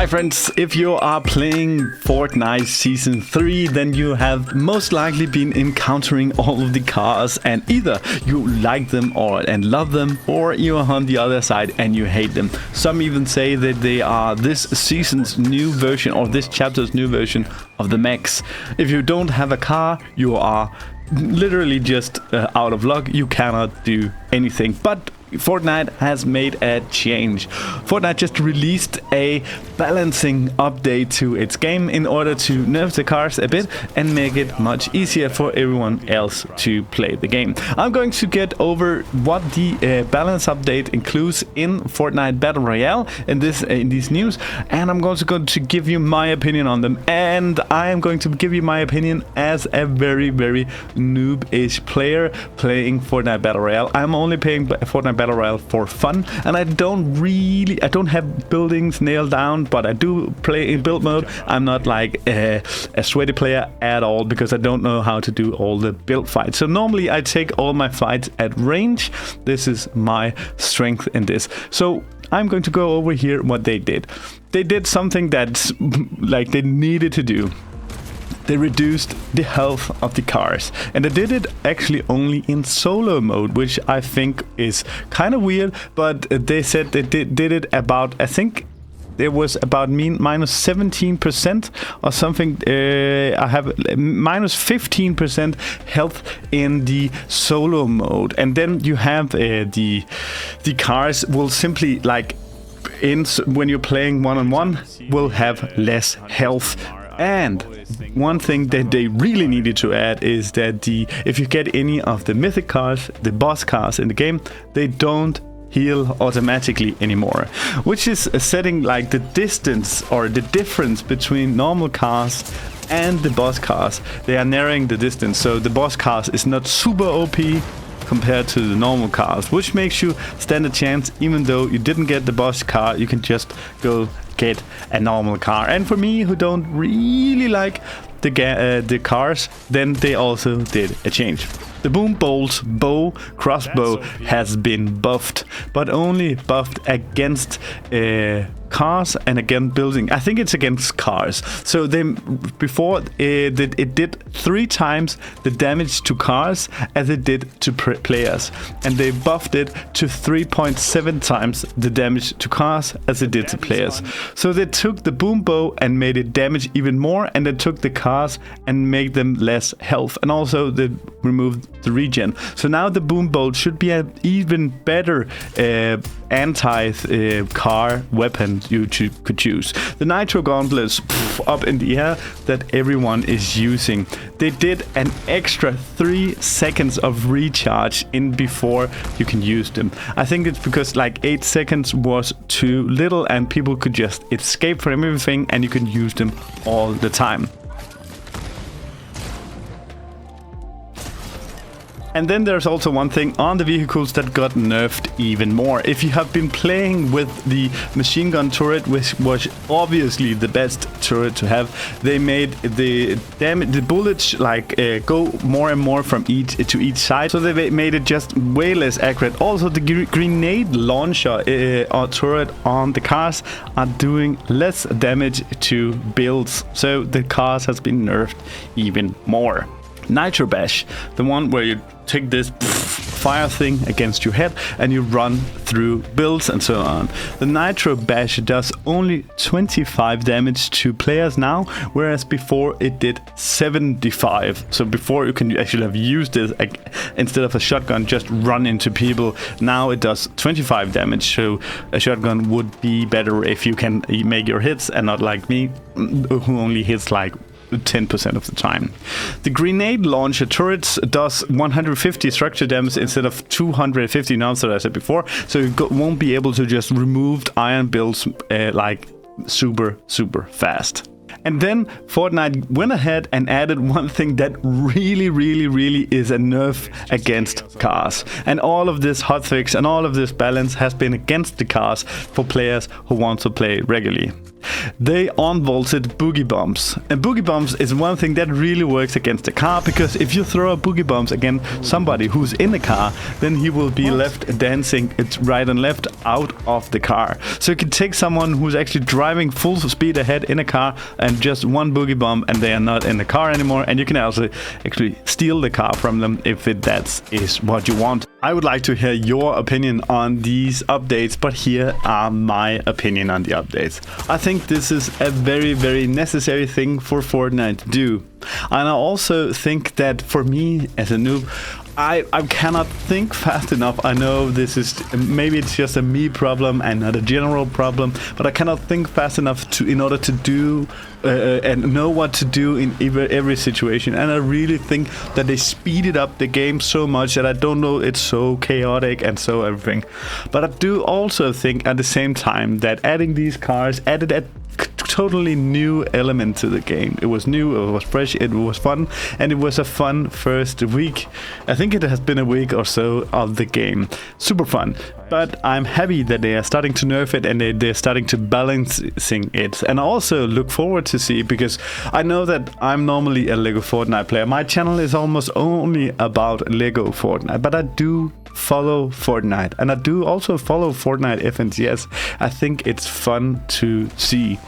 Hi friends, if you are playing Fortnite Season 3, then you have most likely been encountering all of the cars, and either you like them and love them, or you are on the other side and you hate them. Some even say that they are this season's new version or this chapter's new version of the mechs. If you don't have a car, you are literally just out of luck. You cannot do anything. But Fortnite has made a change. Fortnite just released a balancing update to its game in order to nerf the cars a bit and make it much easier for everyone else to play the game. I'm going to get over what the balance update includes in Fortnite Battle Royale in these news, and I'm going to give you my opinion on them. And I am going to give you my opinion as a very noob-ish player playing Fortnite Battle Royale. I'm only playing Fortnite Battle Royale for fun, and I don't have buildings nailed down, but I do play in build mode. I'm not like a sweaty player at all because I don't know how to do all the build fights. So normally I take all my fights at range. This is my strength in this. So I'm going to go over here what they did. They did something that's like they needed to do. They reduced the health of the cars, and they did it actually only in solo mode, which I think is kind of weird, but they said they did it about, I think there was about minus 17% or something. I have minus 15% health in the solo mode, and then you have the cars will simply like when you're playing one-on-one will have less health. And one thing that they really needed to add is that if you get any of the mythic cars, the boss cars in the game, they don't heal automatically anymore, which is setting like the distance or the difference between normal cars and the boss cars. They are narrowing the distance, so the boss cars is not super OP compared to the normal cars, which makes you stand a chance. Even though you didn't get the boss car, you can just go get a normal car. And for me, who don't really like the cars, then they also did a change. The boom bolt crossbow has been buffed, but only buffed against cars and against building. I think it's against cars. So before it did 3 times the damage to cars as it did to players, and they buffed it to 3.7 times the damage to cars as it did to players. So they took the boom bow and made it damage even more, and they took the cars and made them less health, and also they removed the regen. So now the boom bolt should be an even better anti-car weapon you could choose. The nitro gauntlets up in the air that everyone is using. They did an extra 3 seconds of recharge in before you can use them. I think it's because like 8 seconds was too little and people could just escape from everything, and you can use them all the time. And then there's also one thing on the vehicles that got nerfed even more. If you have been playing with the machine gun turret, which was obviously the best turret to have, they made the bullets like go more and more from each side. So they made it just way less accurate. Also, the grenade launcher or turret on the cars are doing less damage to builds. So the cars has been nerfed even more. Nitro Bash, the one where you take this fire thing against your head and you run through builds and so on. The Nitro Bash does only 25 damage to players now, whereas before it did 75. So before you can actually have used this instead of a shotgun, just run into people. Now it does 25 damage, so a shotgun would be better if you can make your hits and not like me, who only hits like 10% of the time. The grenade launcher turrets does 150 structure damage instead of 250 now, as I said before, so you won't be able to just remove iron builds like super fast. And then Fortnite went ahead and added one thing that really is a nerf against cars. And all of this hotfix and all of this balance has been against the cars for players who want to play regularly. they unvaulted boogie bombs. And boogie bombs is one thing that really works against the car, because if you throw a boogie bombs against somebody who's in the car, then he will be left dancing it right and left out of the car. So you can take someone who's actually driving full speed ahead in a car and just one boogie bomb and they are not in the car anymore, and you can also actually steal the car from them if that is what you want. I would like to hear your opinion on these updates, but here are my opinion on the updates. I think this is a very, very necessary thing for Fortnite to do. And I also think that for me as a noob, I cannot think fast enough. I know this is, maybe it's just a me problem and not a general problem, but I cannot think fast enough in order to do and know what to do in every situation. And I really think that they speeded up the game so much that I don't know, it's so chaotic and so everything. But I do also think at the same time that adding these cars added a totally new element to the game. It was new, it was fresh, it was fun, and it was a fun first week. I think it has been a week or so of the game. Super fun. But I'm happy that they are starting to nerf it and they're starting to balancing it. And I also look forward to see, because I know that I'm normally a Lego Fortnite player. My channel is almost only about Lego Fortnite, but I do follow Fortnite, and I do also follow Fortnite FNCS. I think it's fun to see.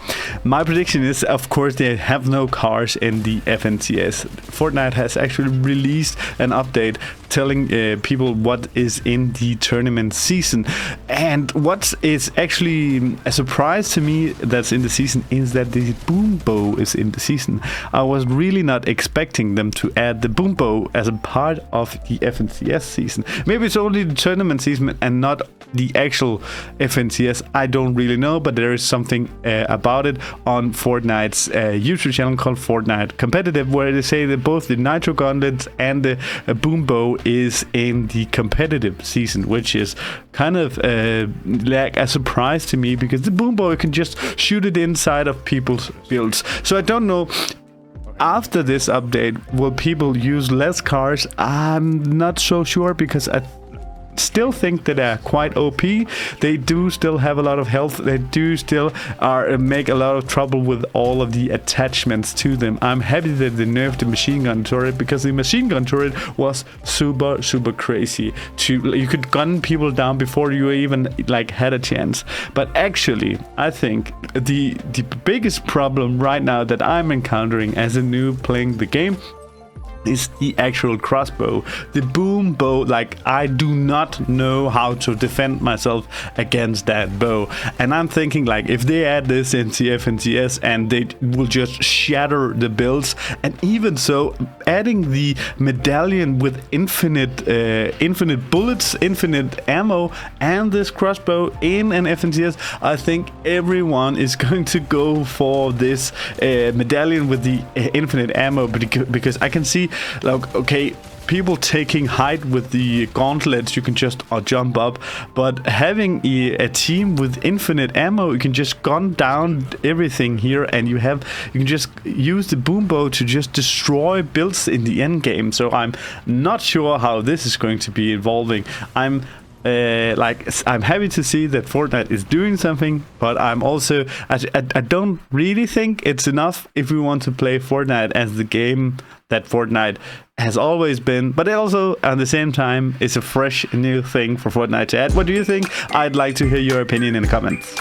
My prediction is, of course, they have no cars in the FNCS. Fortnite has actually released an update telling people what is in the tournament season. And what is actually a surprise to me that's in the season is that the boom bow is in the season. I was really not expecting them to add the boom bow as a part of the FNCS season. Maybe it's only the tournament season and not the actual FNCS. I don't really know, but there is something about it on Fortnite's YouTube channel called Fortnite Competitive, where they say that both the Nitro Gauntlets and the boom bow is in the competitive season, which is kind of like a surprise to me, because the boom bow, you can just shoot it inside of people's builds. So I don't know, after this update, will people use less cars? I'm not so sure, because I still think that they're quite OP. They do still have a lot of health. They do still make a lot of trouble with all of the attachments to them. I'm happy that they nerfed the machine gun turret, because the machine gun turret was super crazy. You could gun people down before you even like had a chance. But actually, I think the biggest problem right now that I'm encountering as a noob playing the game is the actual crossbow. The boom bow, like, I do not know how to defend myself against that bow. And I'm thinking, like, if they add this into FNCS and they will just shatter the builds, and even so, adding the medallion with infinite bullets, infinite ammo, and this crossbow in an FNCS, I think everyone is going to go for this medallion with the infinite ammo, because I can see, like, okay, people taking height with the gauntlets, you can just jump up, but having a team with infinite ammo, you can just gun down everything here, and you can just use the boom bow to just destroy builds in the end game. So I'm not sure how this is going to be evolving. I'm happy to see that Fortnite is doing something, but I'm also I don't really think it's enough if we want to play Fortnite as the game that Fortnite has always been. But it also, at the same time, is a fresh new thing for Fortnite to add. What do you think? I'd like to hear your opinion in the comments.